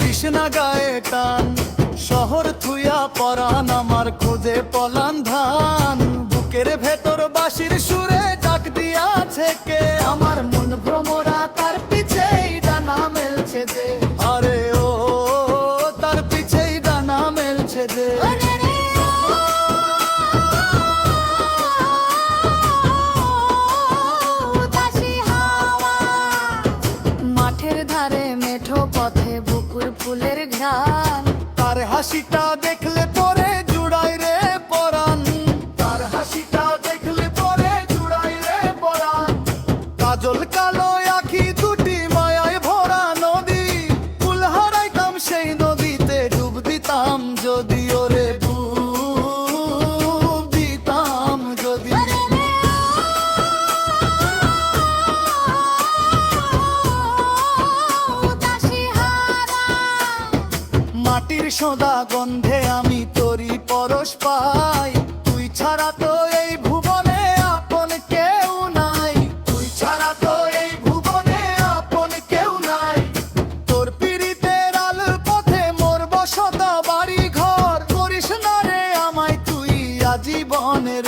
তৃষ্ণা গায়ে টান, শহর থুইয়া পরাণ আমার খোঁজে পলান ধান। বুকের ভেতর বাঁশির সুরে ডাক দিয়াছে কে, আমার মন ভ্রমরা তার পিছেই ডানা মেলছে যে। আরে ও তার পিছেই ডানা মেলছে যে। মাঠের ধারে মেঠো পথে বুকুর ফুলের ঘ্রাণ, তার হাসিটা দেখলে পরে জুড়াই রে পরাণ। তার হাসিটা দেখলে পরে জুড়াই রে পরাণ। কাজল কালো আঁখি দুটি মায়ায় ভরা নদী, ফুল হারাইতাম সেই নদীতে ডুব দিতাম যদি। ওরে ডুব দিতাম যদি। মাটির সোঁদা গন্ধে আমি তোরি পরশ পাই, তুই ছাড়া তো এই ভুবনে আপন কেউ নাই। তুই ছাড়া তো এই ভুবনে আপন কেউ নাই। তোর পীড়িতের আল পথে মোর বসতা বাড়ি ঘর, করিস না রে আমায় তুই আজীবনের